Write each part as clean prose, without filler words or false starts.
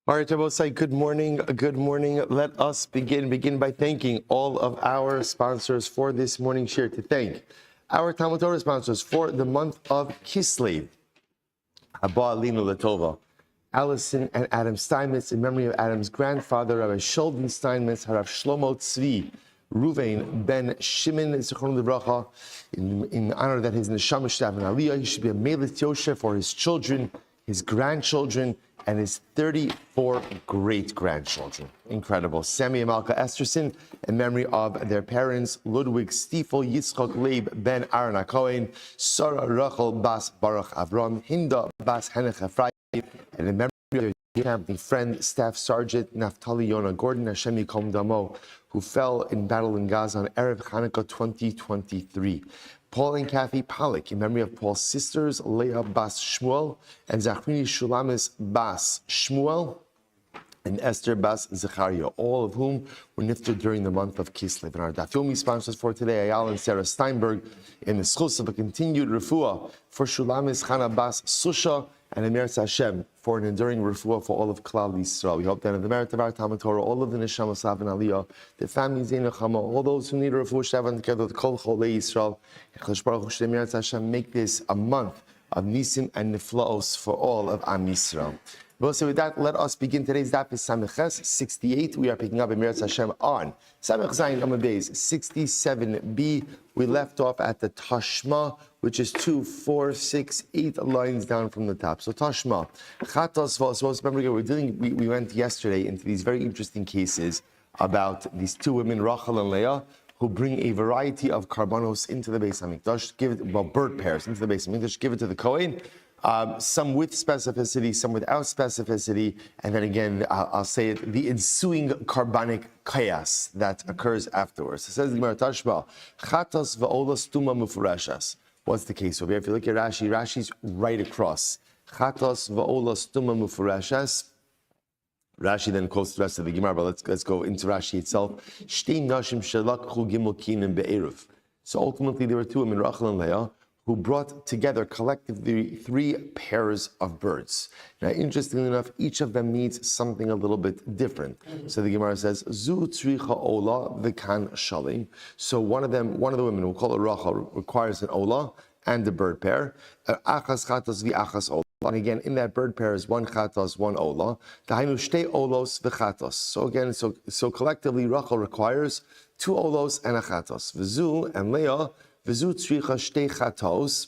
All right, Rabbi, good morning. Good morning. Let us begin by thanking all of our sponsors for this morning share. To thank our Talmud Torah sponsors for the month of Kislev, Abba Alinu Latova, Allison and Adam Steinmetz, in memory of Adam's grandfather, Rabbi Sheldon Steinmetz, Harav Shlomo Tzvi, Ruvain ben Shimon, Zichron Livracha, in honor that his neshama should have an aliyah. He should be a Melit Yosher for his children, his grandchildren, and his 34 great-grandchildren. Incredible. Sammy and Malka Esterson, in memory of their parents, Ludwig Stiefel, Yitzchok Leib ben Aaron HaKohen, Sarah Rachel Bas Baruch Avram, Hinda Bas Henech Ephraim, and in memory of their family friend, Staff Sergeant Naftali Yonah Gordon, Hashem Yikom Damo, who fell in battle in Gaza on Erev Chanukah 2023. Paul and Kathy Pollack, in memory of Paul's sisters, Leah Bas Shmuel and Zachrini Shulamis Bas Shmuel and Esther Bas Zechariah, all of whom were nifted during the month of Kislev. And our Daf Yomi sponsors for today, Ayala and Sarah Steinberg, in the schus of a continued refuah for Shulamis Chana Bas Susha and Emir Hashem for an enduring refuah for all of Klal Yisrael. We hope that in the merit of our Talmud Torah, all of the Neshama Sav and Aliyah, the families in Nechama, all those who need a refuah Shavan together with Kol Cholei Yisrael, Emir Hashem, make this a month of Nisim and Niflaos for all of Am Yisrael. So with that, let us begin. Today's daf is Samiches 68. We are picking up Emir Hashem on Samich Zayin Amud Beis 67b. We left off at the Tashma, which is 2, 4, 6, 8 lines down from the top. So Tashma, Chatos Vos. Remember, we went yesterday into these very interesting cases about these two women, Rachel and Leah, who bring a variety of karbanos into the Beis Hamikdash, bird pairs into the Beis Hamikdash, give it to the Kohen. Some with specificity, some without specificity, and then again, I'll say it, the ensuing carbonic chaos that occurs afterwards. It says the Gemara Tashma, Chatos va'olas tuma mufurashas. What's the case over here? If you look at Rashi, Rashi's right across. Chatos va'olas tuma mufurashas. Rashi then quotes the rest of the Gemara, but let's go into Rashi itself. Shtei nashim shelakchu gimel kinim be'eruv. So ultimately, there were two women, Rachel and Leah, who brought together collectively 3 pairs of birds. Now, interestingly enough, each of them needs something a little bit different. So the Gemara says, Zu tzricha ola v'kan shalim. So one of the women, we'll call it Rachel, requires an ola and a bird pair. Achas chatos v'achas ola. And again, in that bird pair is 1 chatos, 1 ola. Dahainu shtei olos v'chatos. So again, so collectively, Rachel requires 2 olos and a chatos. V'zu and Leah, V'zu tzricha shtei chatos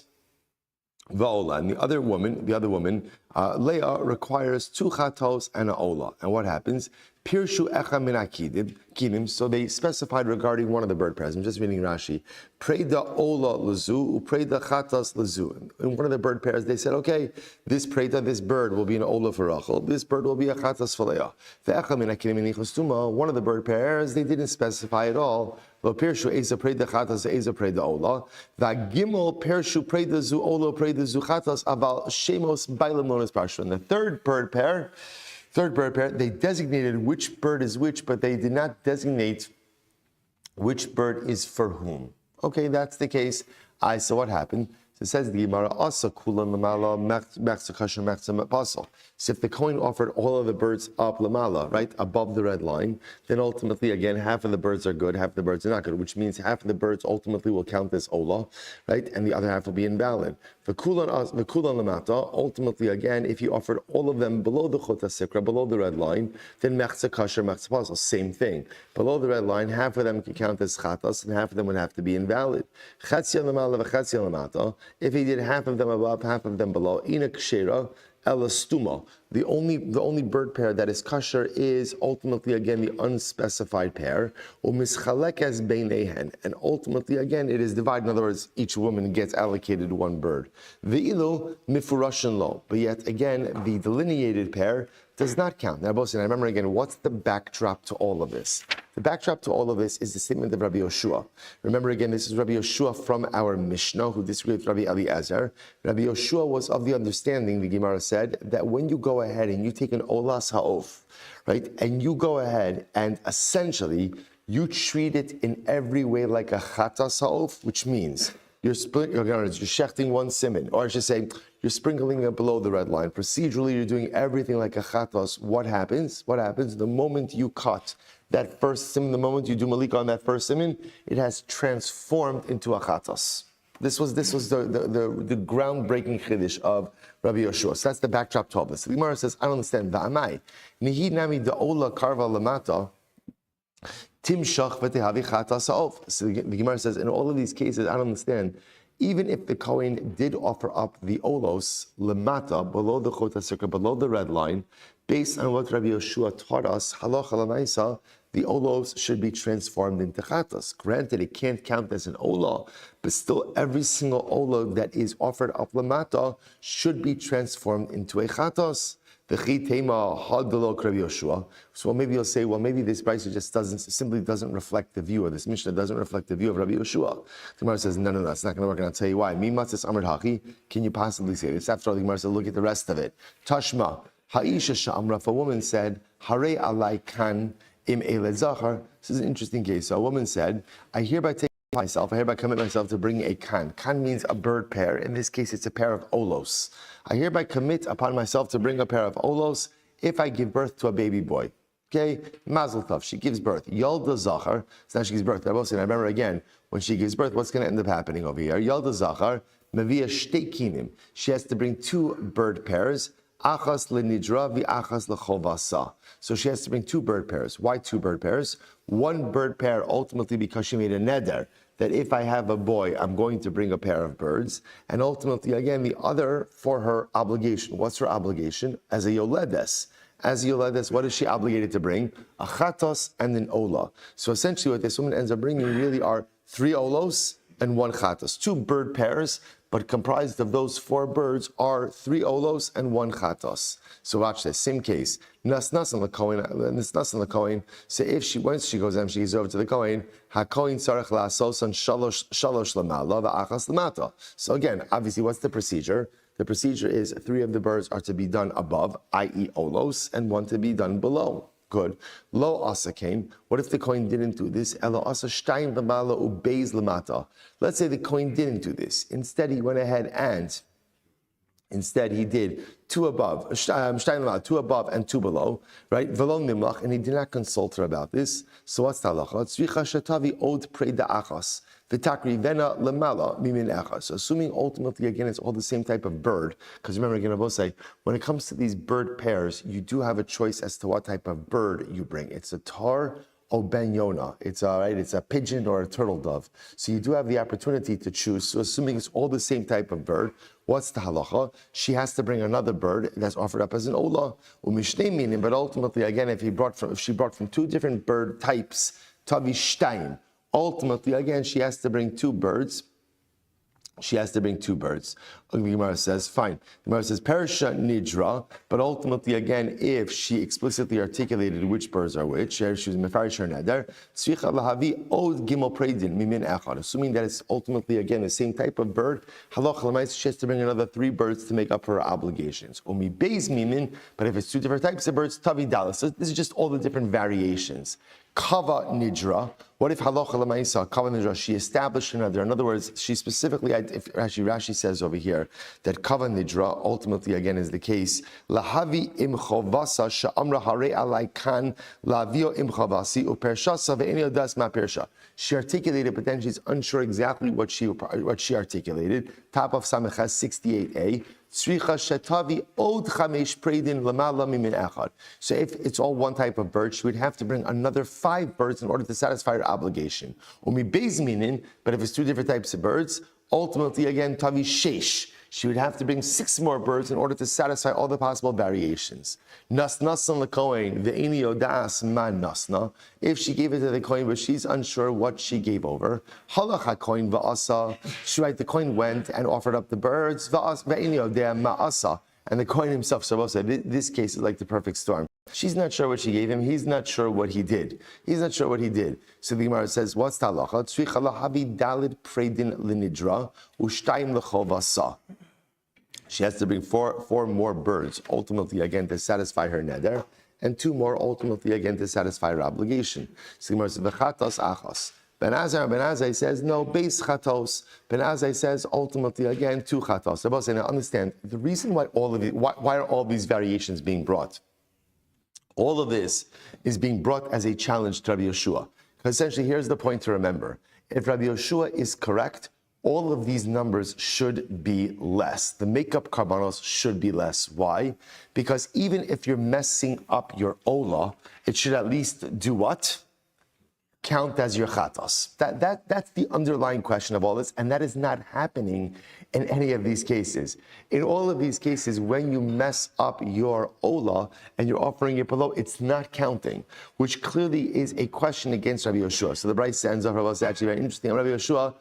v'ola. And the other woman, Leah, requires 2 chatos and an ola. And what happens? Pirshu echa min akidim. So they specified regarding one of the bird pairs. I'm just reading Rashi. Preda ola lezu, upreda chatas lezu. In one of the bird pairs, they said, okay, this bird will be an ola for Rachel. This bird will be a chatas for Leah. Ve'echa min akidim inichostuma. One of the bird pairs, they didn't specify at all. Lo pirshu eza preda chatas, eza preda ola. Va'gimel pirshu preda zu ola, preda zu chatas, aval shemos bailam lonas parshu. And the third bird pair, they designated which bird is which, but they did not designate which bird is for whom. Okay, that's the case. So what happened? So it says the Gemara, Asa kulan lamala mechza kasher mechza pasal. So if the Kohen offered all of the birds up lamala, right, above the red line, then ultimately, again, half of the birds are good, half of the birds are not good, which means half of the birds ultimately will count as ola, right, and the other half will be invalid. The kulan lamata, ultimately, again, if you offered all of them below the chota sikra, below the red line, then mechza kasher mechza pasal, same thing. Below the red line, half of them can count as chatas, and half of them would have to be invalid. Chatzia lamala v'chatzia lamata. If he did half of them above, half of them below, ina kshera elastuma. The only bird pair that is kosher is ultimately again the unspecified pair. Umischalekes beinehen, and ultimately again it is divided. In other words, each woman gets allocated 1 bird. Ve'ilu mifurashin lo, but yet again the delineated pair does not count. Now, Bosin, I remember again, what's the backdrop to all of this? The backdrop to all of this is the statement of Rabbi Yoshua. Remember again, this is Rabbi Yoshua from our Mishnah, who disagreed with Rabbi Eliezer. Rabbi Yoshua was of the understanding, the Gemara said, that when you go ahead and you take an olas ha'of, right, and you go ahead and essentially you treat it in every way like a chatas ha'of, which means you're shechting one siman, or I should say, you're sprinkling it below the red line. Procedurally, you're doing everything like a chatos. What happens? What happens? The moment you cut that first siman, the moment you do malika on that first siman, it has transformed into a chatos. This was the groundbreaking chiddush of Rabbi Yoshua. So that's the backdrop to all this. The Gemara says, I don't understand. Va'amai nihi nami da'ola karva lamata timshach v'tehavi chatas ha'of. So the Gemara says, in all of these cases, I don't understand. Even if the Kohen did offer up the olos lamata, below the chota circle, below the red line, based on what Rabbi Yoshua taught us, halacha l'maisa, the olos should be transformed into chatas. Granted, it can't count as an olah, but still every single olah that is offered up lamata should be transformed into a chatas. The chitema hadlo Rabbi Yoshua. So maybe you'll say, well, maybe this brayso just simply doesn't reflect the view of this Mishnah, doesn't reflect the view of Rabbi Yoshua. The Gemara says, no, it's not going to work, and I'll tell you why. Mi matzis amar hachi. Can you possibly say this? After all, the Gemara said, look at the rest of it. Tashma ha'isha sha'amra. If a woman said, hare alai kan im ele zachar. This is an interesting case. So a woman said, I hereby commit myself to bringing a kan. Kan means a bird pair. In this case, it's a pair of olos. I hereby commit upon myself to bring a pair of olos if I give birth to a baby boy. Okay, mazel tov. She gives birth. Yalda zachar. So now she gives birth. I remember again, when she gives birth, what's going to end up happening over here? Yalda zachar, mevia shtei kinim. She has to bring two bird pairs. Achas lenidra v'achas lechovasa. So she has to bring two bird pairs. Why two bird pairs? One bird pair ultimately because she made a neder that if I have a boy, I'm going to bring a pair of birds. And ultimately, again, the other for her obligation. What's her obligation? As a yoledes. As a yoledes, what is she obligated to bring? A chatos and an ola. So essentially what this woman ends up bringing really are 3 olos and 1 chatos. 2 bird pairs, but comprised of those 4 birds are 3 olos and 1 chatos. So watch this, same case. Nas on the Kohen. So if once she goes and she goes over to the Kohen, HaKohen tzarech la'asos on shalosh lamala va'achas lamata. So again, obviously, what's the procedure? The procedure is 3 of the birds are to be done above, i.e. olos, and 1 to be done below. Good. Lo asa came. What if the Kohen didn't do this? Elo asa shtayim lamala ubeis lamata. Let's say the Kohen didn't do this. Instead, he went ahead and he did 2 above, 2 above and 2 below, right? V'lo nimlach, and he did not consult her about this. So what's the halacha? Tzricha shetavi od preda achas v'takri vena lemala mimin achas. So assuming ultimately, again, it's all the same type of bird, because remember, again, I will say, when it comes to these bird pairs, you do have a choice as to what type of bird you bring. It's a tar or ben yona. It's a pigeon or a turtle dove. So you do have the opportunity to choose. So assuming it's all the same type of bird, what's the halacha? She has to bring another bird that's offered up as an olah. Umishnei minim, but ultimately, again, if she brought from 2 different bird types, tavi shtaim. Ultimately, again, she has to bring 2 birds. The Gemara says, fine. The Gemara says, Perisha Nidra, but ultimately, again, if she explicitly articulated which birds are which, she was Mefarish her Neder, Tzricha Lahavi Od Gimel Preidin, Mimin Echad. Assuming that it's ultimately, again, the same type of bird, Halach Lamais, she has to bring another 3 birds to make up for her obligations. Umi Beis Mimin, but if it's 2 different types of birds, Tavi Dalas. So this is just all the different variations. Kava Nidra. What if halacha l'maisa kava nidra? She established another. In other words, she specifically, Rashi says over here that kava nidra ultimately again is the case. Lahavi im chovasa sha'amra hare alai kan lavio im chovasi upershasa ve'eni odas ma persha. She articulated, but then she's unsure exactly what she articulated. Top of Samechas 68a. So if it's all one type of bird, she would have to bring another 5 birds in order to satisfy her obligation. But if it's 2 different types of birds, ultimately again, tavi sheish. She would have to bring 6 more birds in order to satisfy all the possible variations. Nasnasan lekohen ve'ini odas man nasna. If she gave it to the kohen, but she's unsure what she gave over. Halach hakohen va'asa. The kohen went and offered up the birds. Ve'ini odea ma'asa. And the kohen himself, so this case is like the perfect storm. She's not sure what she gave him. He's not sure what he did. So the Gemara says, what's the halacha? Tzricha lahavi dalid predin linidra ushtayim lechovasa. She has to bring 4 more birds, ultimately again to satisfy her neder, and 2 more ultimately again to satisfy her obligation. So the Gemara says, v'chatas achas. Ben Azai says, no, beis chatos. Ben Azai says, ultimately, again, 2 chatos. So both say, now understand, the reason why why are all these variations being brought? All of this is being brought as a challenge to Rabbi Yeshua. Because essentially, here's the point to remember. If Rabbi Yeshua is correct, all of these numbers should be less. The makeup karbanos should be less. Why? Because even if you're messing up your ola, it should at least do what? Count as your chatos. That's the underlying question of all this, and that is not happening in any of these cases. In all of these cases, when you mess up your ola and you're offering your palo, it's not counting, which clearly is a question against Rabbi Yeshua. So the Bryce stands up, Rabbi, is actually very interesting. Rabbi Yeshua,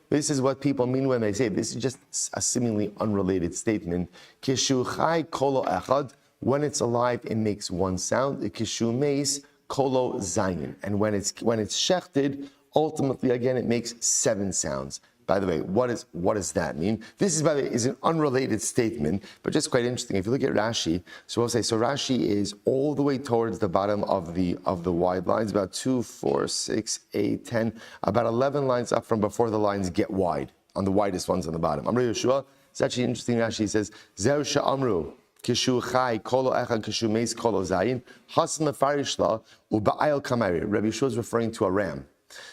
this is what people mean when they say this is just a seemingly unrelated statement. Kishu chai kolo echad, when it's alive, it makes one sound. Kishu meis kolo zayin, and when it's shechted, ultimately again it makes 7 sounds. By the way, what does that mean? This is, by the way, is an unrelated statement, but just quite interesting. If you look at Rashi, so we'll say, so Rashi is all the way towards the bottom of the wide lines, about 2, 4, 6, 8, 10, about 11 lines up from before the lines get wide, on the widest ones on the bottom. Amru Yeshua, it's actually interesting. Rashi says, Zeu sha'amru, Kishu chai kolo echad kishu meis kolo zayin hasan lefarishla uba'ayel kamari. Rabbi Yeshua is referring to a ram.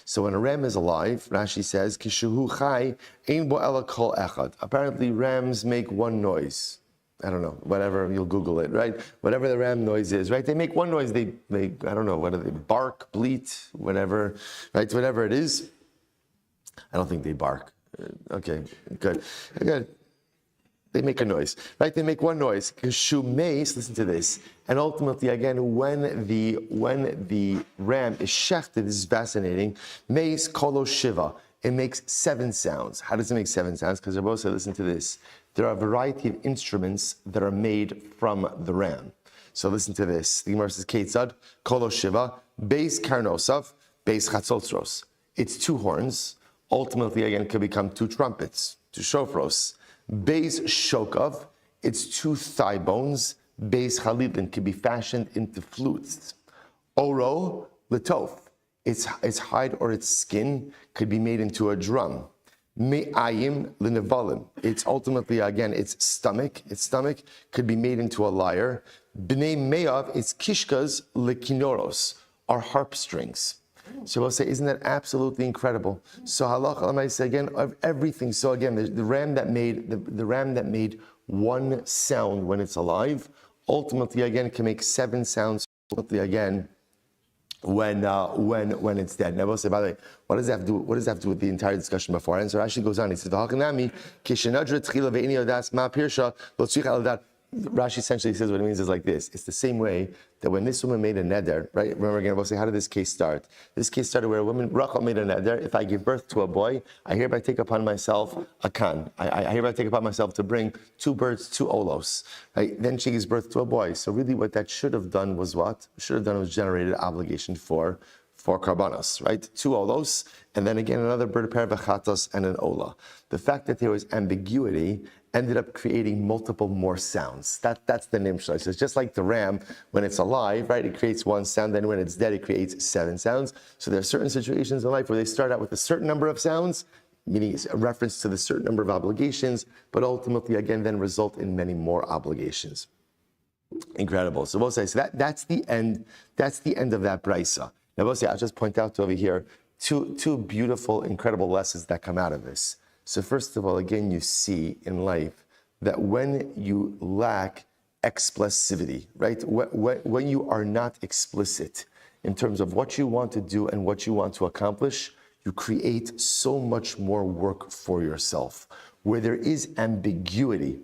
So when a ram is alive, Rashi says kishu chai ein bo ela kol echad. Apparently, rams make one noise. I don't know, whatever, you'll Google it, right? Whatever the ram noise is, right? They make one noise. They I don't know, what do they bark, bleat, whatever, right? Whatever it is. I don't think they bark. Okay, good. They make a noise, right? They make one noise. Kishu meis, listen to this. And ultimately, again, when the ram is shechted, this is fascinating. Meis kolo shiva. It makes 7 sounds. How does it make 7 sounds? Because Rabbi said, listen to this. There are a variety of instruments that are made from the ram. So listen to this. The Gemara says, Ketzad, kolo shiva, beis karnosav, beis chatzotros. It's 2 horns. Ultimately, again, it could become 2 trumpets, 2 shofros. Beis shokov, it's 2 thigh bones. Beis chalilin can be fashioned into flutes. Oro letof, its hide or its skin could be made into a drum. Me'ayim linevalim, it's ultimately, again, its stomach could be made into a lyre. Bnei me'av, its kishkas lekinoros, are harp strings. So we'll say, isn't that absolutely incredible? So halacha say again of everything. So again, the ram that made 1 sound when it's alive, ultimately again can make 7 sounds. Ultimately again, when it's dead. Now we'll say, by the way, what does that have to do? What does that have to do with the entire discussion before? And so Rashi goes on. He says, Rashi essentially says what it means is like this. It's the same way that when this woman made a neder, right? Remember again, we'll say, how did this case start? This case started where a woman, Rachel, made a neder. If I give birth to a boy, I hereby take upon myself a kan. I hereby take upon myself to bring 2 birds, 2 olos. Right? Then she gives birth to a boy. So really what that should have done was what? Should have done was generated obligation for karbanos, right? 2 olos, and then again another bird pair of a chatos and an ola. The fact that there was ambiguity ended up creating multiple more sounds. That's the name. So it's just like the ram, when it's alive, right? It creates 1 sound, then when it's dead, it creates 7 sounds. So there are certain situations in life where they start out with a certain number of sounds, meaning it's a reference to the certain number of obligations, but ultimately, again, then result in many more obligations. Incredible. So we'll say, so that's the end of that brisa. Now we'll say, I'll just point out over here, two beautiful, incredible lessons that come out of this. So first of all, again, you see in life that when you lack expressivity, right? When you are not explicit in terms of what you want to do and what you want to accomplish, you create so much more work for yourself. Where there is ambiguity,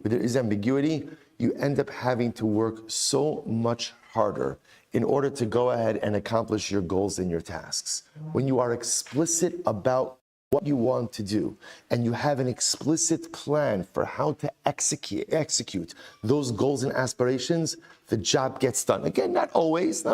you end up having to work so much harder in order to go ahead and accomplish your goals and your tasks. When you are explicit about what you want to do, and you have an explicit plan for how to execute those goals and aspirations, the job gets done. Again, not always,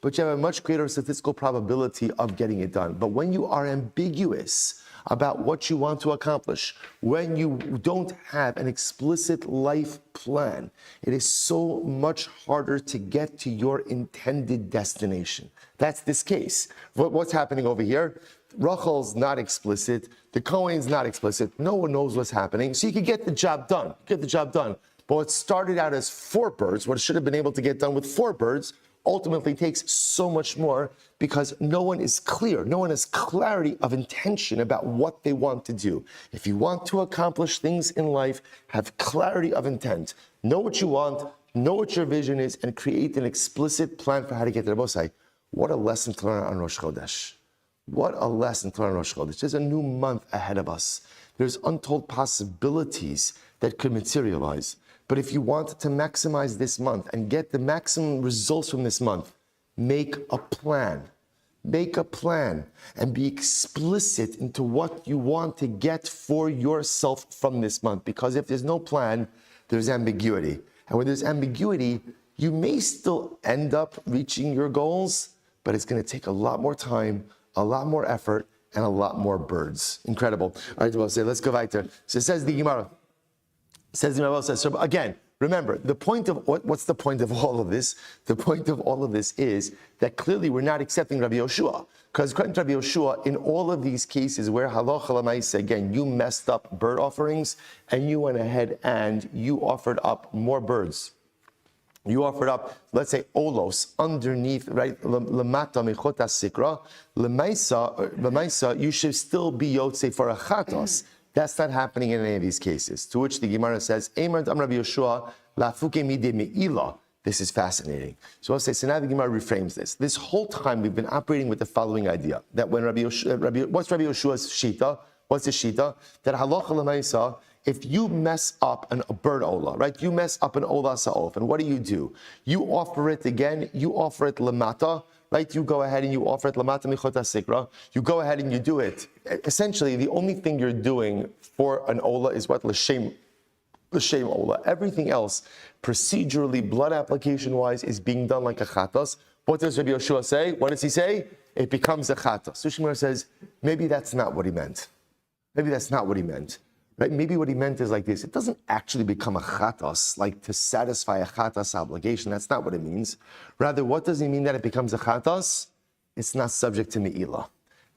but you have a much greater statistical probability of getting it done. But when you are ambiguous about what you want to accomplish, when you don't have an explicit life plan, it is so much harder to get to your intended destination. That's this case. What's happening over here? Rachel's not explicit. The Kohen's not explicit. No one knows what's happening. So you can get the job done. But what started out as 4 birds, what should have been able to get done with 4 birds, ultimately takes so much more because no one is clear. No one has clarity of intention about what they want to do. If you want to accomplish things in life, have clarity of intent. Know what you want, know what your vision is, and create an explicit plan for how to get there. Rabbi, what a lesson to learn on Rosh Chodesh. What a lesson to learn on Rosh Chodesh. There's a new month ahead of us. There's untold possibilities that could materialize. But if you want to maximize this month and get the maximum results from this month, make a plan. Make a plan and be explicit into what you want to get for yourself from this month. Because if there's no plan, there's ambiguity. And when there's ambiguity, you may still end up reaching your goals, but it's going to take a lot more time, a lot more effort, and a lot more birds. Incredible. All right, well, let's go weiter. So it says the Gemara. So again, remember, the point of what's the point of all of this? The point of all of this is that clearly we're not accepting Rabbi Yoshua. Because according to Rabbi Yoshua, in all of these cases where halacha l'maisa, again, you messed up bird offerings and you went ahead and you offered up more birds. You offered up, let's say, olos underneath, right? Lamata mechota sikra. L'maisa, you should still be yotze for a chatos. That's not happening in any of these cases. To which the Gemara says, this is fascinating. So I'll say, so now the Gemara reframes this. This whole time we've been operating with the following idea, that when what's Rabbi Yoshua's shita? What's his shita? That halacha l'maisa, if you mess up a bird ola, right? You mess up an ola sa'of, and what do? You offer it again, you offer it lamata, right? You go ahead and you offer it lamata michota sikra. You go ahead and you do it. Essentially, the only thing you're doing for an ola is what? L'shem ola. Everything else, procedurally, blood application-wise, is being done like a chatos. What does Rabbi Yoshua say? What does he say? It becomes a chatos. Shmuel says, maybe that's not what he meant. Maybe that's not what he meant. Right? Maybe what he meant is like this. It doesn't actually become a chatos, like to satisfy a chatos obligation. That's not what it means. Rather, what does he mean that it becomes a chatos? It's not subject to me'ilah.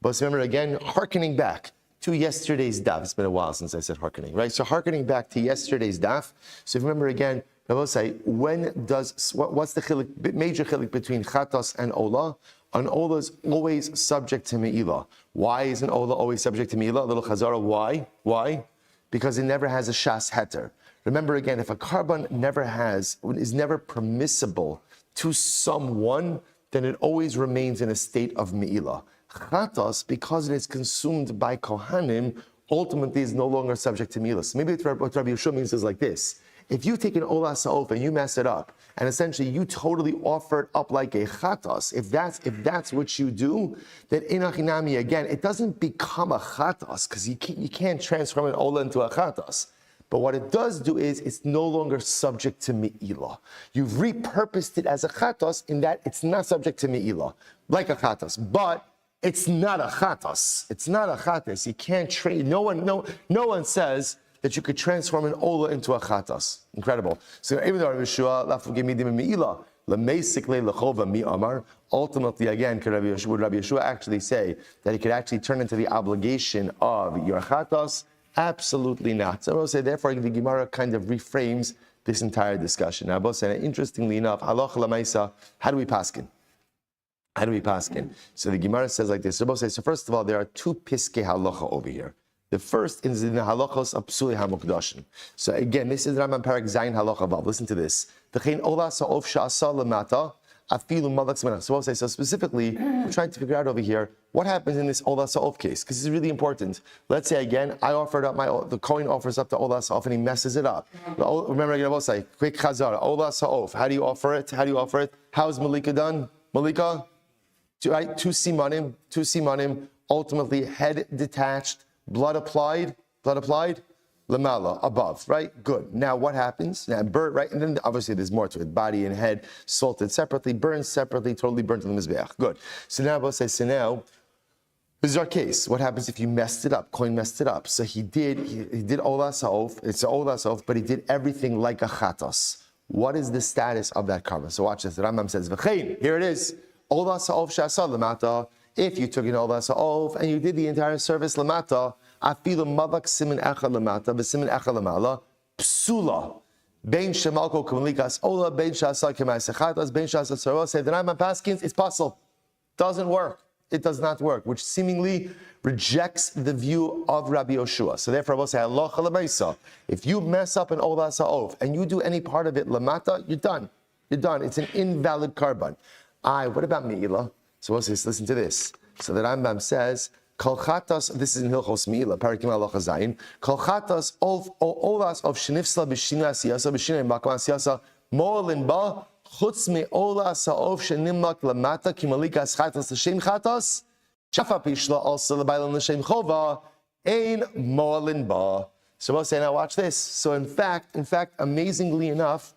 But remember, again, hearkening back to yesterday's daf. It's been a while since I said hearkening, right? So hearkening back to yesterday's daf. So remember again, Rabbi say, what's the major chilik between chatos and olah? An olah is always subject to me'ilah. Why is an olah always subject to me'ilah? A little chazara. Why? Because it never has a shas heter. Remember again, if a carbon is never permissible to someone, then it always remains in a state of me'ilah. Chatos, because it is consumed by kohanim, ultimately is no longer subject to me'ilah. So maybe what Rabbi Yeshua means is like this. If you take an olah sa'of and you mess it up, and essentially you totally offer it up like a chatos, if that's what you do, then inachinami, again, it doesn't become a chatos, because you can't transform an olah into a chatos. But what it does do is it's no longer subject to me'ilah. You've repurposed it as a chatos in that it's not subject to me'ilah, like a chatos, but it's not a chatos. It's not a chatos. You can't train. No one says that you could transform an ola into a chatas. Incredible. So even though Rabbi Yeshua, ultimately, again, would Rabbi Yeshua actually say that it could actually turn into the obligation of your chatas? Absolutely not. So I will say, therefore, the Gemara kind of reframes this entire discussion. Now, both say, interestingly enough, halacha l'maisa, how do we paskin? So the Gemara says like this. So first of all, there are 2 piskei halacha over here. The first is in the halachos of psuli hamukdashim. So again, this is Rambam Parak Zayin halacha vav. Listen to this. So specifically, we're trying to figure out over here what happens in this ola sa'of case, because this is really important. Let's say again, I offered up the Kohen offers up the ola sa'of and he messes it up. Remember again, I will say quick chazara. Ola sa'of. How do you offer it? How's Malika done? Malika, two simanim. Ultimately, head detached. Blood applied. lamala, above, right? Good. Now what happens? Now burn, right? And then obviously there's more to it. Body and head, salted separately, burned separately, totally burnt on the mizbeach. Good. So now Rabbi says, so now, this is our case. What happens if you messed it up? Kohen messed it up. So he did olas ha'of. It's olas ha'of, but he did everything like a chatos. What is the status of that carbon? So watch this. The Rambam says, V'chein, here it is. Olas ha'of she'asa lamata. If you took an olas ha'of and you did the entire service lamata, afilu mavak simin echad lamata, v'simin echad lamala, psula. Bein shemalko kumlikas ola, bein she'asa k'ma'aseh chatos, bein she'asa tzara. Say the Rambam paskins, it's possible. Doesn't work. It does not work, which seemingly rejects the view of Rabbi Yoshua. So therefore, I will say, halacha l'maisa. If you mess up an olas ha'of and you do any part of it lamata, you're done. You're done. It's an invalid carbon. What about me'ilah? So we'll say, listen to this. So the Rambam says, Kol chatas, this is in Hilchos Me'ilah, Parakim Halacha Zayin. Kol chatas olas of shenifsla b'shina siyasa b'shina makam siyasa mo'alin ba. Chutz me'olas ha'of shenimlak lamata ki malikas chatas l'shem chatas shafa pishla also l'baylan l'shem chova ein mo'alin ba. So we'll say, now watch this. So in fact, amazingly enough,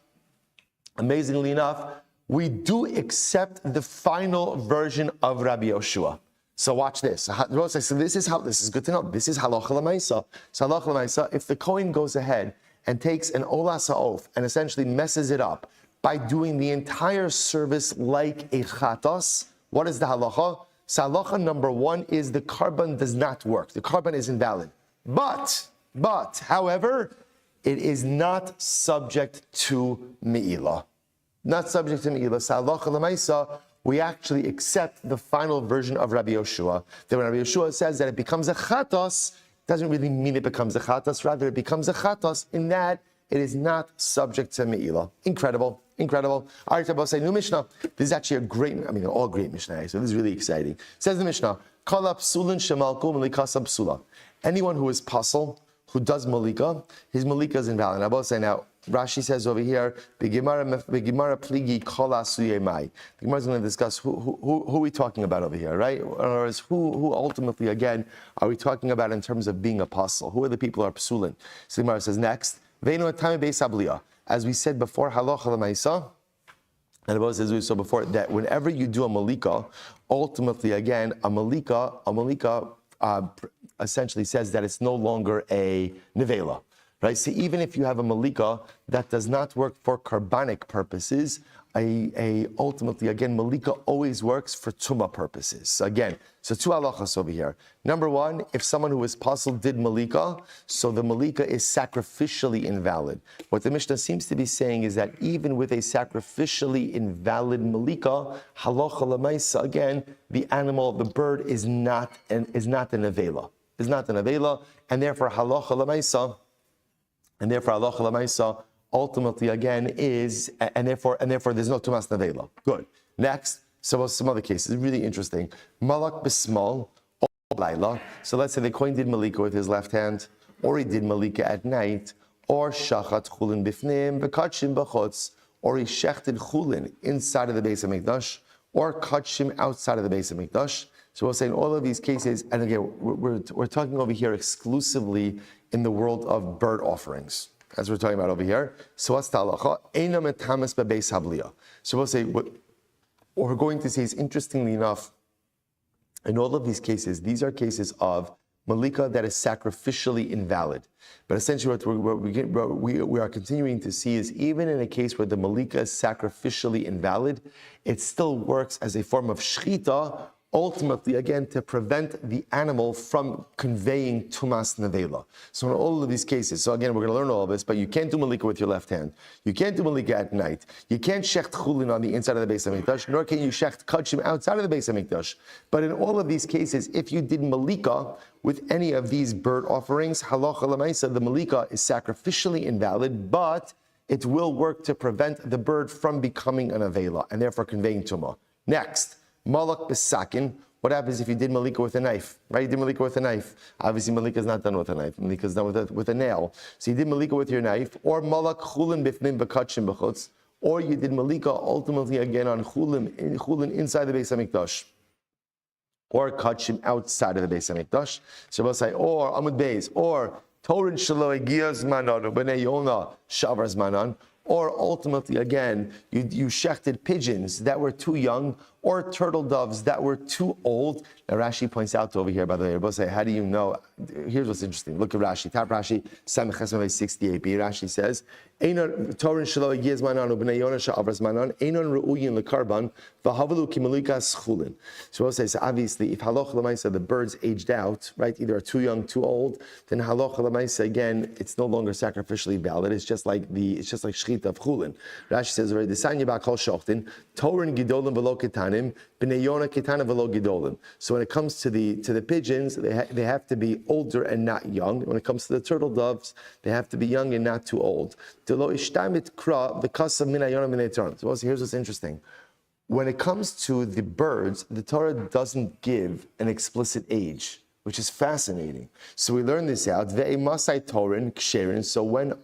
we do accept the final version of Rabbi Yoshua. So watch this. So this is good to know. This is halacha l'maisa. So halacha l'maisa, if the Kohen goes ahead and takes an olas ha'of and essentially messes it up by doing the entire service like a chatos, what is the halacha? So halacha number one is the carbon does not work. The carbon is invalid. But, however, it is not subject to me'ilah. Not subject to me'ilah. So halacha l'maisa, we actually accept the final version of Rabbi Yoshua. That when Rabbi Yoshua says that it becomes a chatos, it doesn't really mean it becomes a chatos. Rather, it becomes a chatos in that it is not subject to me'ilah. Incredible. All right, Rabbi say, new Mishnah. This is actually a great, all great Mishnah, so this is really exciting. Says the Mishnah, Kala psulin shemalku malikasa psula. Anyone who is pasul, who does malika, his malika is invalid. Rabbi say, now, Rashi says over here, Begimara pligi kala suyemai. The Gemara is going to discuss who are we talking about over here, right? Or is who ultimately, again, are we talking about in terms of being a pasul? Who are the people who are psulin? So the Gemara says next, Veinu atame beis habliya. As we said before, halacha l'maisa, and Rabbi says we saw before that whenever you do a malika, ultimately again a malika essentially says that it's no longer a nevela, right? So even if you have a malika that does not work for carbonic purposes, ultimately again malika always works for tumah purposes. So again, so two halachas over here. Number one, if someone who is pasul did malika, so the malika is sacrificially invalid. What the Mishnah seems to be saying is that even with a sacrificially invalid malika, halacha l'maisa, again, the animal, the bird is not an avela. Is not an avela, and therefore halacha l'maisa, ultimately again is, and therefore there's no tumas nevela. Good. Next, so some other cases, really interesting. Malak b'smal, laila. So let's say the Kohen did malika with his left hand, or he did malika at night, or shachat chulin bifnim, v'katshim b'chutz, or he shechted chulin inside of the Beis HaMikdash, or kachim outside of the Beis HaMikdash. So we'll say in all of these cases, and again, we're talking over here exclusively in the world of bird offerings, as we're talking about over here. So what's the halacha? Eina metamis bebeis habliya. So we'll say what we're going to say is, interestingly enough, in all of these cases, these are cases of malika that is sacrificially invalid. But essentially what we are continuing to see is, even in a case where the malika is sacrificially invalid, it still works as a form of shchita, ultimately, again, to prevent the animal from conveying tumas nevela. So in all of these cases, so again, we're going to learn all of this, but you can't do malika with your left hand. You can't do malika at night. You can't shecht chulin on the inside of the Beis HaMikdash, nor can you shecht kachim outside of the Beis HaMikdash. But in all of these cases, if you did malika with any of these bird offerings, halacha l'maisa, the malika is sacrificially invalid, but it will work to prevent the bird from becoming an avela, and therefore conveying tumah. Next, malak b'sakin. What happens if you did malika with a knife? Right, you did malika with a knife. Obviously, malika is not done with a knife. Malika is done with a nail. So you did malika with your knife, or malak chulin bifnim b'katshim b'chutz, or you did malika ultimately again on chulin inside the Beis HaMikdash, or kachim outside of the Beis HaMikdash. So we'll say, or amud beis, or Torin shelo egia zmanon b'nei Yona shavar zmanon. Or ultimately, again, you shechted pigeons that were too young, or turtle doves that were too old. Now Rashi points out over here, by the way, Rabbi say, how do you know? Here's what's interesting. Look at Rashi. Top Rashi, Samech 68b. Rashi says, "Einon Torin shelo egia zmanon u'bnei Yona shavar zmanon einon ru'uyin lekarban v'havalu kimalika schulin." So Rabbi says, obviously, if haloch l'maisa the birds aged out, right, either are too young, too old, then haloch l'maisa again, it's no longer sacrificially valid. It's just like shechita of chulin. Rashi says already, the sanya ba'kol shochtin Torin gidolim v'lo ketanim b'nei Yona ketanim v'lo gidolim. So when it comes to the pigeons, they have to be older and not young. When it comes to the turtle doves, they have to be young and not too old. So here's what's interesting. When it comes to the birds, the Torah doesn't give an explicit age, which is fascinating. So we learn this out. So when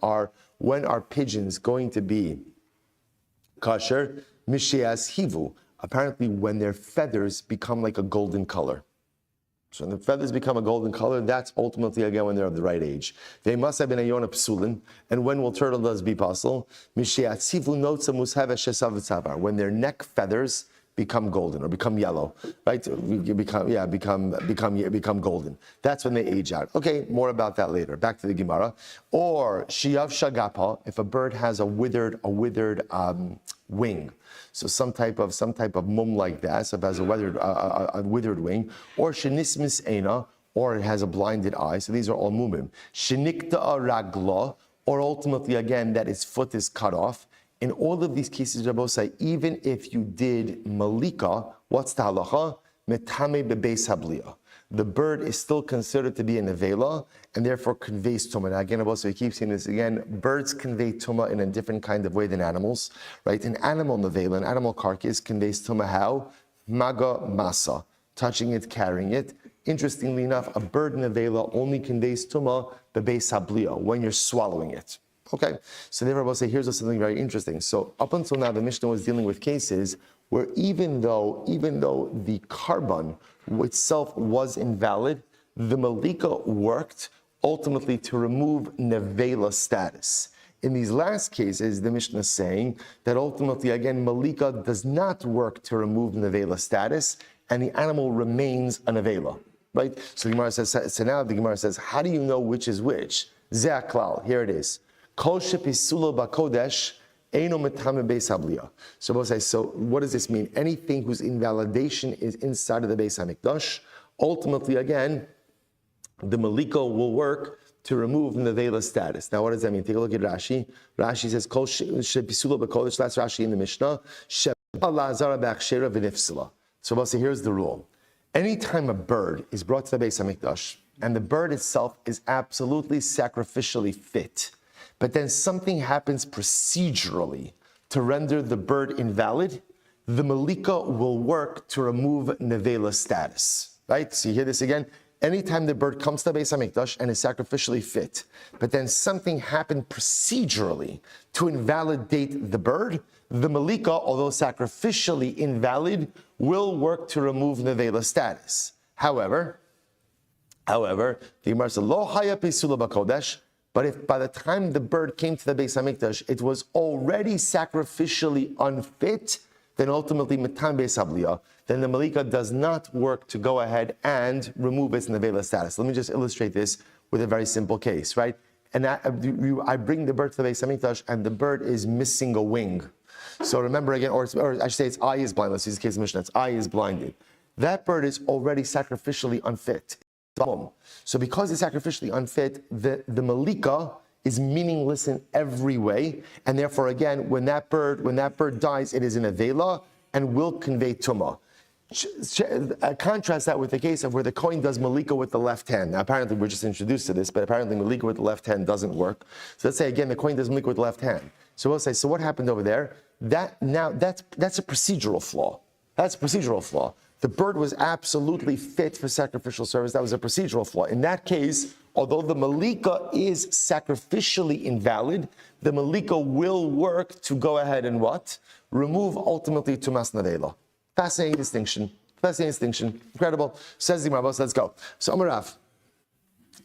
are pigeons going to be kosher? Mishias hivu. Apparently, when their feathers become like a golden color. So when the feathers become a golden color, that's ultimately again when they're of the right age. They must have been a yona psulin. And when will turtle doves be possible? When their neck feathers become golden or become yellow, right? Become golden. That's when they age out. Okay, more about that later. Back to the Gemara. Or shiyav shagapa, if a bird has a withered wing. So some type of mum like that, so it has a withered wing, or shenismis eina, or it has a blinded eye. So these are all mumim. Shenikta ragla, or ultimately again that its foot is cut off. In all of these cases, Rabbi say, even if you did malika, what's the halacha? Metame bebeis habliya. The bird is still considered to be a nevela and therefore conveys tumah. Now again, also we keep seeing this again. Birds convey tumah in a different kind of way than animals, right? An animal nevela, an animal carcass conveys tumah how? Maga masa, touching it, carrying it. Interestingly enough, a bird nevela only conveys tumah bebeis habliya, when you're swallowing it. Okay, so therefore we'll say here's something very interesting. So up until now, the Mishnah was dealing with cases where even though the carbon itself was invalid, the malika worked ultimately to remove nevela status. In these last cases, the Mishnah is saying that ultimately, again, malika does not work to remove nevela status, and the animal remains a nevela, right? So the Gemara says. So now the Gemara says, how do you know which is which? Zeh klal. Here it is. Kol shepisula bakodesh. So we'll say, so what does this mean? Anything whose invalidation is inside of the Beis HaMikdash, ultimately, again, the malika will work to remove nevela status. Now, what does that mean? Take a look at Rashi. Rashi says, Kol shepisula b'kodesh, that's Rashi in the Mishnah, so we'll say, here's the rule. Anytime a bird is brought to the Beis HaMikdash, and the bird itself is absolutely sacrificially fit, but then something happens procedurally to render the bird invalid, the malika will work to remove nevela status, right? So you hear this again? Anytime the bird comes to the Beis HaMikdash and is sacrificially fit, but then something happened procedurally to invalidate the bird, the malika, although sacrificially invalid, will work to remove nevela status. However, the Gemara says, Lo haya pisula b'kodesh. But if by the time the bird came to the Beis HaMikdash, it was already sacrificially unfit, then ultimately metam beis habliya, then the malika does not work to go ahead and remove its nevela status. Let me just illustrate this with a very simple case, right? And I bring the bird to the Beis HaMikdash, and the bird is missing a wing. So remember again, or I should say its eye is blind. Let's use the case of Mishnah. Its eye is blinded. That bird is already sacrificially unfit. So because it's sacrificially unfit, the malika is meaningless in every way, and therefore again, when that bird dies, it is in a vela and will convey tumah. Contrast that with the case of where the kohen does malika with the left hand. Now apparently we're just introduced to this, but apparently malika with the left hand doesn't work. So let's say again the kohen does malika with the left hand. So we'll say, so what happened over there? That's a procedural flaw. That's a procedural flaw. The bird was absolutely fit for sacrificial service. That was a procedural flaw. In that case, although the malika is sacrificially invalid, the malika will work to go ahead and what? Remove ultimately tumas nevela. Fascinating distinction. Incredible. Says the Rabbi, let's go. So Amarav,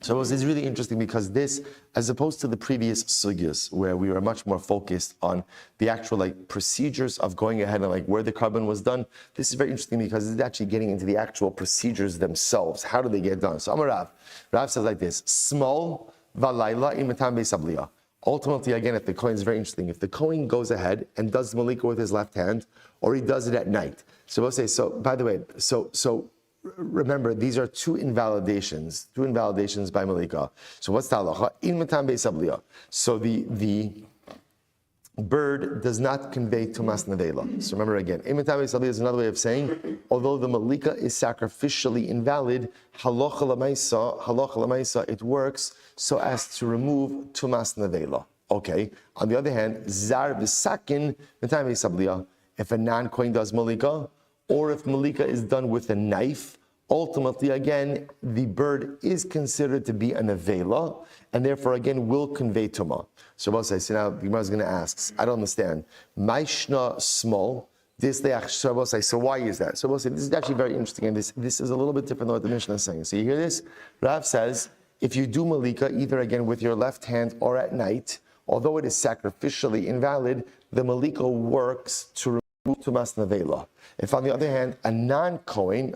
So it's really interesting because this, as opposed to the previous sugyas, where we were much more focused on the actual procedures of going ahead and where the carbon was done, this is very interesting because it's actually getting into the actual procedures themselves. How do they get done? So Amar Rav. Rav says like this: small valayla imatam beisabliya. Ultimately, again, if the Kohen is very interesting, if the Kohen goes ahead and does the malika with his left hand, or he does it at night. So we'll say, so by the way, so remember, these are two invalidations by malika. So what's the halacha? In matam beisabliya. So the bird does not convey tumas nevela. So remember again, in matam beisabliya is another way of saying, although the malika is sacrificially invalid, halacha lamaisa, it works so as to remove tumas nevela. Okay. On the other hand, zar b'sakin matam beisabliya. If a non-kohen does malika, or if malika is done with a knife, ultimately, again, the bird is considered to be an avela, and therefore, again, will convey tumah. So Rabbi says, now the Gemara is going to ask, I don't understand. Maishna small, this they actually, so Rabbi says, so why is that? So Rabbi says, this is actually very interesting, and this is a little bit different than what the Mishnah is saying. So you hear this? Rav says, if you do malika, either again with your left hand or at night, although it is sacrificially invalid, the malika works to tumas nevela. If on the other hand, a non-kohen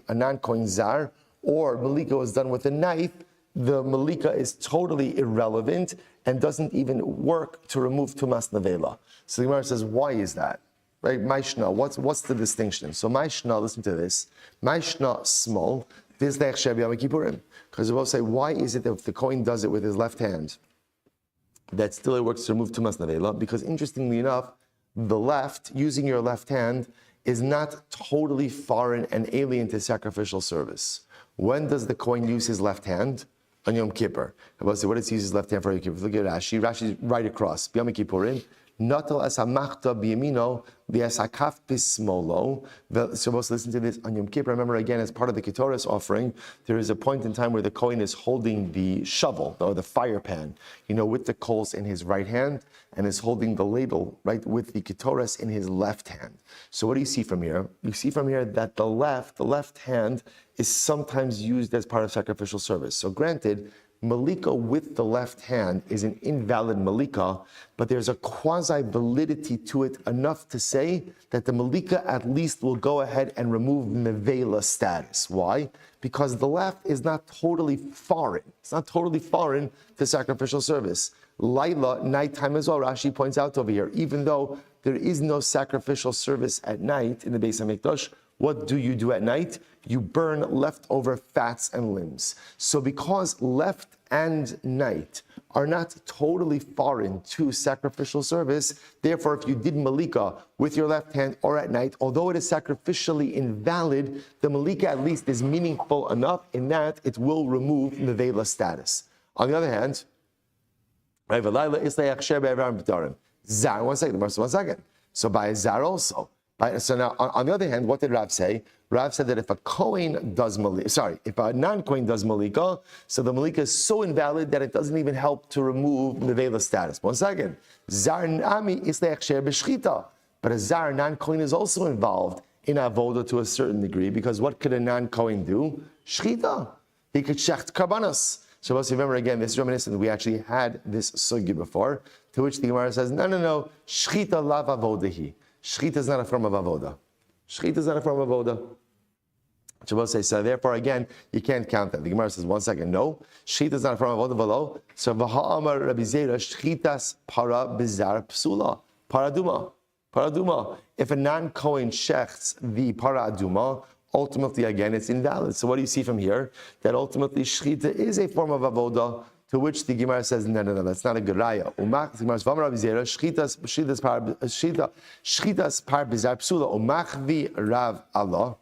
zar, or malika was done with a knife, the malika is totally irrelevant and doesn't even work to remove tumas nevela. So the Gemara says, why is that? Right? Maishna, what's the distinction? So Maishna, listen to this. Maishna small, this because they both say, why is it that if the kohen does it with his left hand, that still it works to remove tumas nevela? Because interestingly enough, the left, using your left hand, is not totally foreign and alien to sacrificial service. When does the kohen use his left hand? On Yom Kippur. What does he use his left hand for Yom Kippur? Look at Rashi. Rashi's right across. B'Yom Kippurim. Natal as hamachta b'yamino v'yasakaf b'smolo. So supposed to listen to this on Yom Kippur. Remember again, as part of the Ketoras offering, there is a point in time where the Kohen is holding the shovel or the fire pan, with the coals in his right hand, and is holding the ladle, right, with the Ketoras in his left hand. So what do you see from here? You see from here that the left hand is sometimes used as part of sacrificial service. So granted, malika with the left hand is an invalid malika, but there's a quasi-validity to it enough to say that the malika at least will go ahead and remove nevela status. Why? Because the left is not totally foreign. It's not totally foreign to sacrificial service. Laila, nighttime as well, Rashi points out over here, even though there is no sacrificial service at night in the Beis HaMikdash, what do you do at night? You burn leftover fats and limbs. So because left and night are not totally foreign to sacrificial service, therefore if you did malika with your left hand or at night, although it is sacrificially invalid, the malika at least is meaningful enough in that it will remove nevela status. On the other hand, Zar, one second. So by a Zar also. So now, on the other hand, what did Rav say? Rav said that if a Kohen does malika, if a non-Kohen does malika, so the malika is so invalid that it doesn't even help to remove nevela status. One second. Zar nami isleach sher b'shchita. But a Zar non-Kohen is also involved in avoda to a certain degree, because what could a non-Kohen do? Shchita. He could shecht karbanos. So let's remember again, this is reminiscent. We actually had this sugi before, to which the Gemara says, no, shchita lav avodahi. Shchita is not a form of avoda. Shchita is not a form of avoda. Shabbos says, so therefore again, you can't count that. The Gemara says, one second, no. Shchita is not a form of avoda below. So v'ha'amar Rabbi Zera, shchitas para bizar psula. Paraduma. If a non-Kohen shechts the paraduma, ultimately again, it's invalid. So what do you see from here? That ultimately shchita is a form of avoda, to which the Gemara says, no, that's not a good raya. The Gemara says, shchitas par bizar psula, umachvi Rav Allah.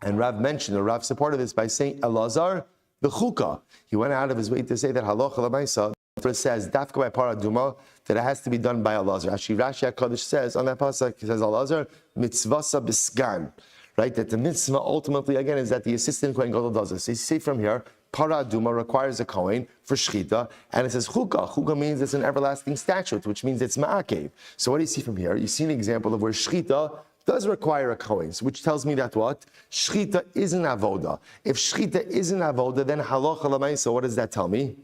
And Rav mentioned, or Rav supported this by saying, Elazar, the chukah. He went out of his way to say that halacha l'maisa, it says, dafka by paraduma, that it has to be done by Elazar. Rashi HaKadosh says, on that pasuk, he says, Elazar, mitzvasa bisgan. Right, that the mitzvah ultimately, again, is that the assistant Kohen Gadol does this. So you see from here, paraduma requires a Kohen for shchita, and it says chukah. Chukah means it's an everlasting statute, which means it's ma'akev. So what do you see from here? You see an example of where shchita does require a Kohen, which tells me that what? Shchita is an avoda. If Shchita is an avoda, then halacha l'maisa, what does that tell me?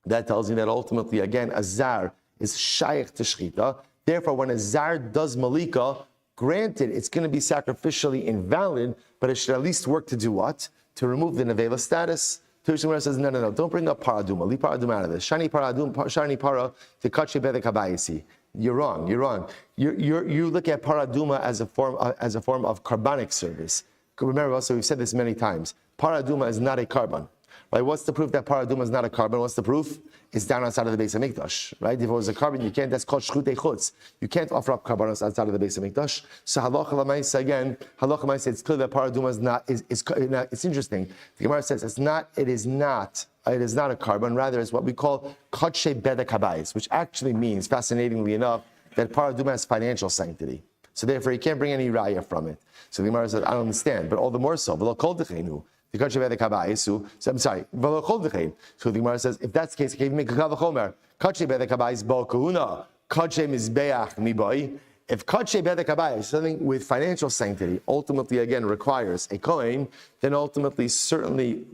That tells me that ultimately, again, a zar is shaykh to Shchita. Therefore, when a zar does malika, granted, it's going to be sacrificially invalid, but it should at least work to do what? To remove the nevela status. Tushimura says, no, don't bring up paraduma. Leave paraduma out of this. Shani para to kache bedek habayisi. You're wrong. You look at paraduma as a form of carbonic service. Remember also, we've said this many times. Paraduma is not a carbon. Right? What's the proof that paraduma is not a carbon? What's the proof? It's down outside of the Beis Hamikdash. Right? If it was a carbon, you can't. That's called shchutei chutz. You can't offer up carbonos outside of the Beis Hamikdash. So halacha l'maisa again. Halacha l'maisa. It's clear that paraduma is not. It's interesting. The Gemara says it's not. It is not a carbon. Rather, it's what we call kache bedek habayis, which actually means, fascinatingly enough, that paraduma has financial sanctity. So therefore, you can't bring any raya from it. So the Gemara says, I don't understand, but all the more so. So I'm sorry. So the Gemara says, if that's the case, can you make a kavachomer? Kache bedek habayis bo kahuna. Kache mizbeach mibai. If kache bedek habayis, something with financial sanctity, ultimately again requires a kohen, then ultimately certainly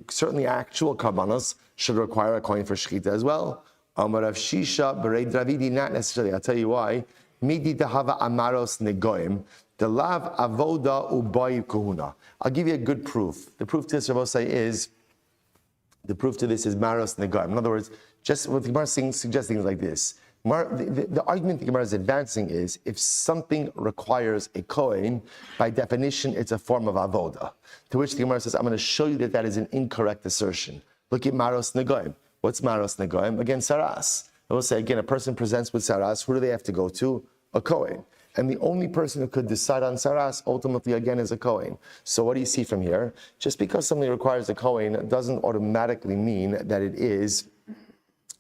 actual karbanos should require a kohen for shechita as well. Amar Rav Shisha b'rei Dravidi, not necessarily. I'll tell you why. Midi dahava amaros negoim. The lav avoda ubai kahuna. I'll give you a good proof. The proof to this, Rabbi say, is maros negoim. In other words, just what the Gemara suggests things like this. The argument the Gemara is advancing is if something requires a kohen, by definition, it's a form of avoda. To which the Gemara says, I'm going to show you that is an incorrect assertion. Look at maros negoim. What's maros negoim? Again, saras. I will say again, a person presents with saras. Who do they have to go to? A kohen. And the only person who could decide on saras ultimately again is a kohen. So what do you see from here? Just because something requires a kohen doesn't automatically mean that it is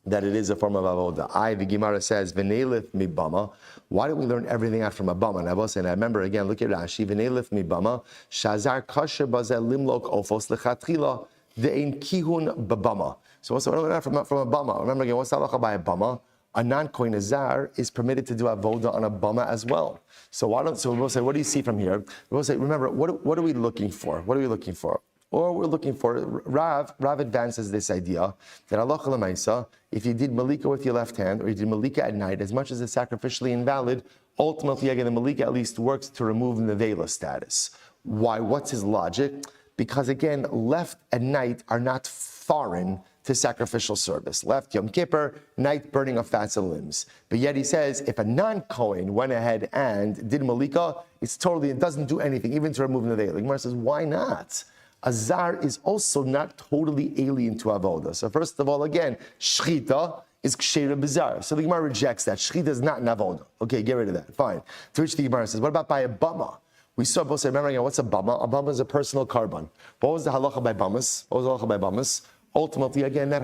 a form of avoda. The Gemara says, V'neilith mibama. Why don't we learn everything out from a bama? And I will say, and I remember again, look at Rashi, V'neilith mibama, Shazar kasher bazel limlok ofos lechatchila, de'ein kihun babama. So what's the learn out from a bama? Remember again, what's the halacha by a bama? A non-kohen zar is permitted to do avoda on a bama as well. So we'll say, what do you see from here? We'll say, remember, what are we looking for? Or we're looking for, Rav advances this idea that halacha l'maisa, if you did malika with your left hand, or you did malika at night, as much as it's sacrificially invalid, ultimately, again, the malika at least works to remove the nevela status. Why? What's his logic? Because again, left at night are not foreign to sacrificial service. Left Yom Kippur, night burning of fats and limbs. But yet he says, if a non-Kohen went ahead and did malika, it doesn't do anything, even to remove the nevela. Gemara says, why not? A zar is also not totally alien to avoda. So first of all, again, shchita is ksheira bizarre. So the Gemara rejects that. Shchita is not an avoda. Okay, get rid of that. Fine. To which the Gemara says, what about by a bama? We saw both say, remember again, what's a bama? A bama is a personal carbon. What was the halacha by bamas? Ultimately, again, the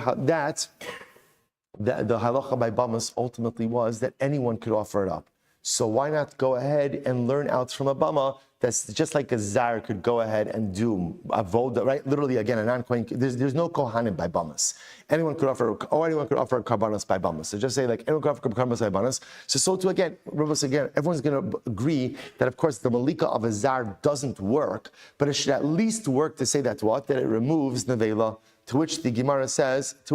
halacha by bamas ultimately was that anyone could offer it up. So why not go ahead and learn out from a bama? That's just like a zar could go ahead and do avoda, right? Literally, again, a non-kohen. There's no kohanim by bamas. Anyone could offer karbanos by bamas. So just say like anyone could offer karbanos by bamas. So too again, everyone's going to agree that of course the malika of a zar doesn't work, but it should at least work to say that what? That it removes nevela. To which the Gemara says, mi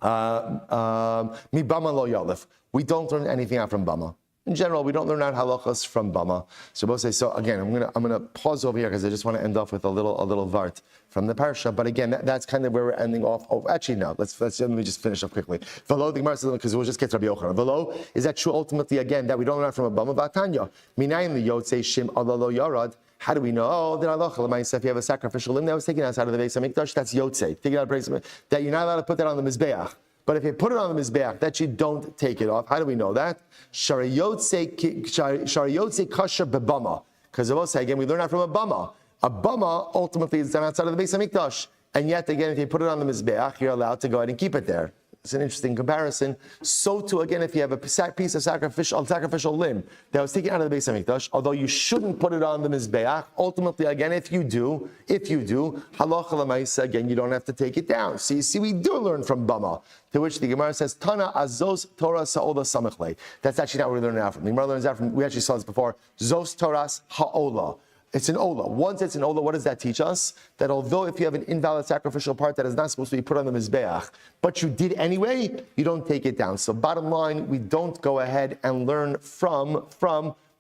bama lo yalef. We don't learn anything out from bama. In general, we don't learn out halachas from bama. So we'll say, so again, I'm gonna pause over here because I just want to end off with a little vart from the parsha. But again, that's kind of where we're ending off. Oh, actually, no. Let me just finish up quickly. V'lo, the Gemara says, because we'll just get to Rabbi Yochanan. V'lo, is that true ultimately again that we don't learn out from a bama? V'atanya minayin liyotzei shim ala lo yarad. How do we know that halacha l'maisa if you have a sacrificial limb that was taken outside of the Beis Hamikdash, that's yotzei. Take it out of the Beis Hamikdash. That you're not allowed to put that on the mizbeach. But if you put it on the mizbeach, that you don't take it off. How do we know that? Shari yotzei kasher bebama. Because we'll say again, we learn that from a bama. A bama ultimately is done outside of the Beis Hamikdash, and yet again, if you put it on the mizbeach, you're allowed to go ahead and keep it there. It's an interesting comparison. So too, again, if you have a piece of sacrificial limb that was taken out of the Beis Hamikdash, although you shouldn't put it on the Mizbeach, ultimately, again, if you do, halacha l'maisa, again, you don't have to take it down. So you see, we do learn from Bama, to which the Gemara says, Tana azos Torah sa'ola samichle. That's actually not where we learn it out from. The Gemara learns out from, we actually saw this before, zos Torahs ha'ola. It's an ola. Once it's an ola, what does that teach us? That although if you have an invalid sacrificial part that is not supposed to be put on the mizbeach, but you did anyway, you don't take it down. So bottom line, we don't go ahead and learn from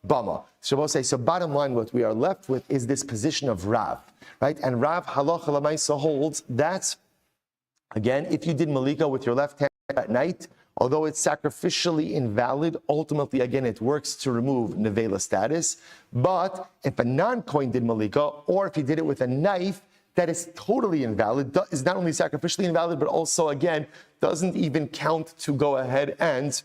Bama. So we'll say, so bottom line, what we are left with is this position of Rav, right? And Rav halacha l'maisa holds that, again, if you did malika with your left hand at night, although it's sacrificially invalid, ultimately, again, it works to remove nevela status. But if a non-kohen did malika, or if he did it with a knife, that is totally invalid, is not only sacrificially invalid, but also, again, doesn't even count to go ahead and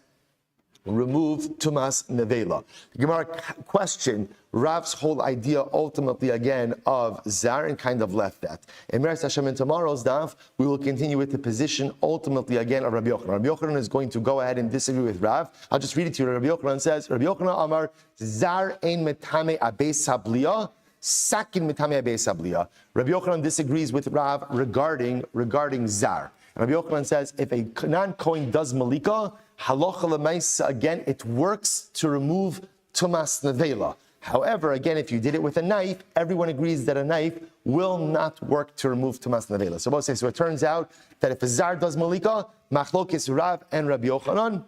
remove tumas nevela. The Gemara question Rav's whole idea ultimately again of zar and kind of left that. In Meretz Hashem in tomorrow's daf, we will continue with the position ultimately again of Rabbi Yochanan. Rabbi Yochanan is going to go ahead and disagree with Rav. I'll just read it to you. Rabbi Yochanan says, Rabbi Yochanan Amar zar ein metame abeis habliya, sakin metame abeis habliya. Rabbi Yochanan disagrees with Rav regarding zar. And Rabbi Yochanan says if a non-kohen does malika, halacha l'maisa, again, it works to remove tumas nevela. However, again, if you did it with a knife, everyone agrees that a knife will not work to remove tumas nevela. So both say, so it turns out that if a zar does malika, machlokes Rav and Rabbi Yochanan,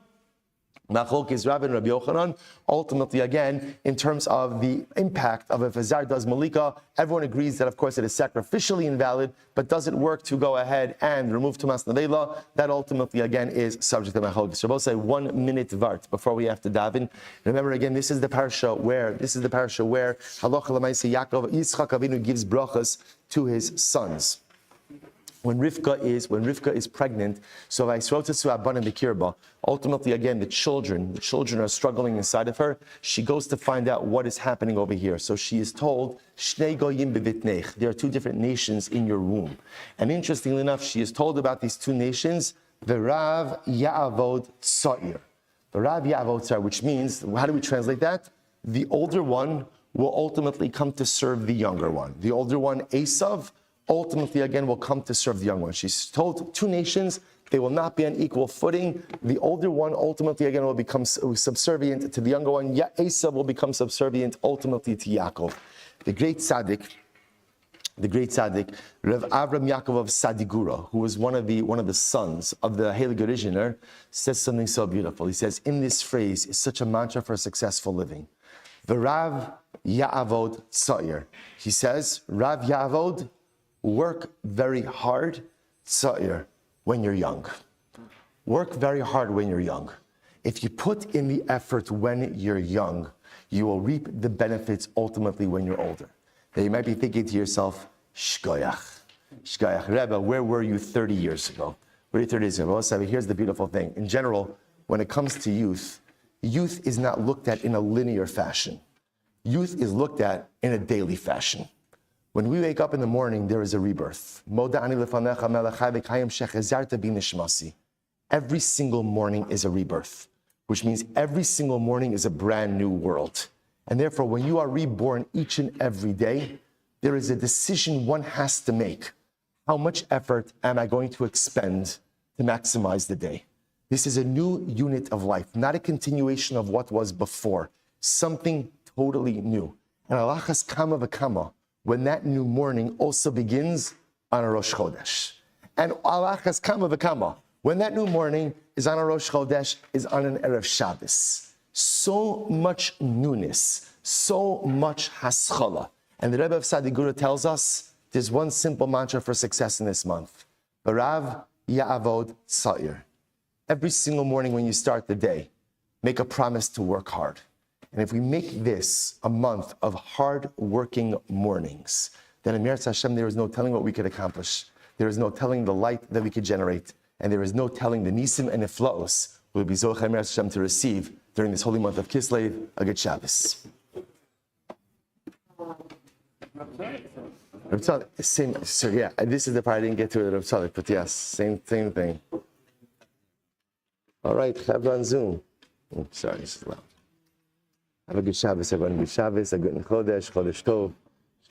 machlokes Rav and Rabbi Yochanan, ultimately again, in terms of the impact of if a zar does malika, everyone agrees that of course it is sacrificially invalid, but does it work to go ahead and remove tumas nevela? That ultimately again is subject to machlokes. So both say 1 minute vart before we have to daven. Remember again, this is the parsha where halacha l'maisa Yaakov Yitzchak Avinu gives brachas to his sons. When Rivka is pregnant, so ultimately again the children are struggling inside of her. She goes to find out what is happening over here. So she is told, there are two different nations in your womb. And interestingly enough, she is told about these two nations, V'rav Ya'avod Tza'ir. V'rav Ya'avod Tza'ir, which means, how do we translate that? The older one will ultimately come to serve the younger one. The older one, Esav, ultimately again will come to serve the young one. She's told two nations, they will not be on equal footing. The older one ultimately again will become subservient to the younger one. Esav will become subservient ultimately to Yaakov. The great tzaddik, Rav Avram Yaakov of Sadigura, who was one of the sons of the Heilige Originer, says something so beautiful. He says, in this phrase is such a mantra for successful living. V'Rav Ya'avod Tza'ir. He says, Rav Ya'avod, work very hard, tza'ir, when you're young. Work very hard when you're young. If you put in the effort when you're young, you will reap the benefits ultimately when you're older. Now you might be thinking to yourself, Shkoyach, Rebbe, where were you 30 years ago? Where were you 30 years ago? Well, here's the beautiful thing. In general, when it comes to youth is not looked at in a linear fashion. Youth is looked at in a daily fashion. When we wake up in the morning, there is a rebirth. Every single morning is a rebirth, which means every single morning is a brand new world. And therefore, when you are reborn each and every day, there is a decision one has to make. How much effort am I going to expend to maximize the day? This is a new unit of life, not a continuation of what was before, something totally new. And alachas kama v'kama, when that new morning also begins on a Rosh Chodesh. And alachas kama v'kama, when that new morning is on a Rosh Chodesh, is on an Erev Shabbos. So much newness, so much haschala. And the Rebbe of Sadigura tells us there's one simple mantra for success in this month. V'Rav Ya'avod Tza'ir. Every single morning when you start the day, make a promise to work hard. And if we make this a month of hard-working mornings, then in Meretz Hashem, there is no telling what we could accomplish. There is no telling the light that we could generate. And there is no telling the nisim and neflaos will be Zochei Meretz Hashem to receive during this holy month of Kislev, a good Shabbos. Same, so yeah, this is the part I didn't get to it, Rav Tzadok, but yes, same thing. All right, Chevron on Zoom. Oh, sorry, this is loud. Have a good Shabbos, everyone. Good Shabbos, a good Chodesh, Chodesh Tov.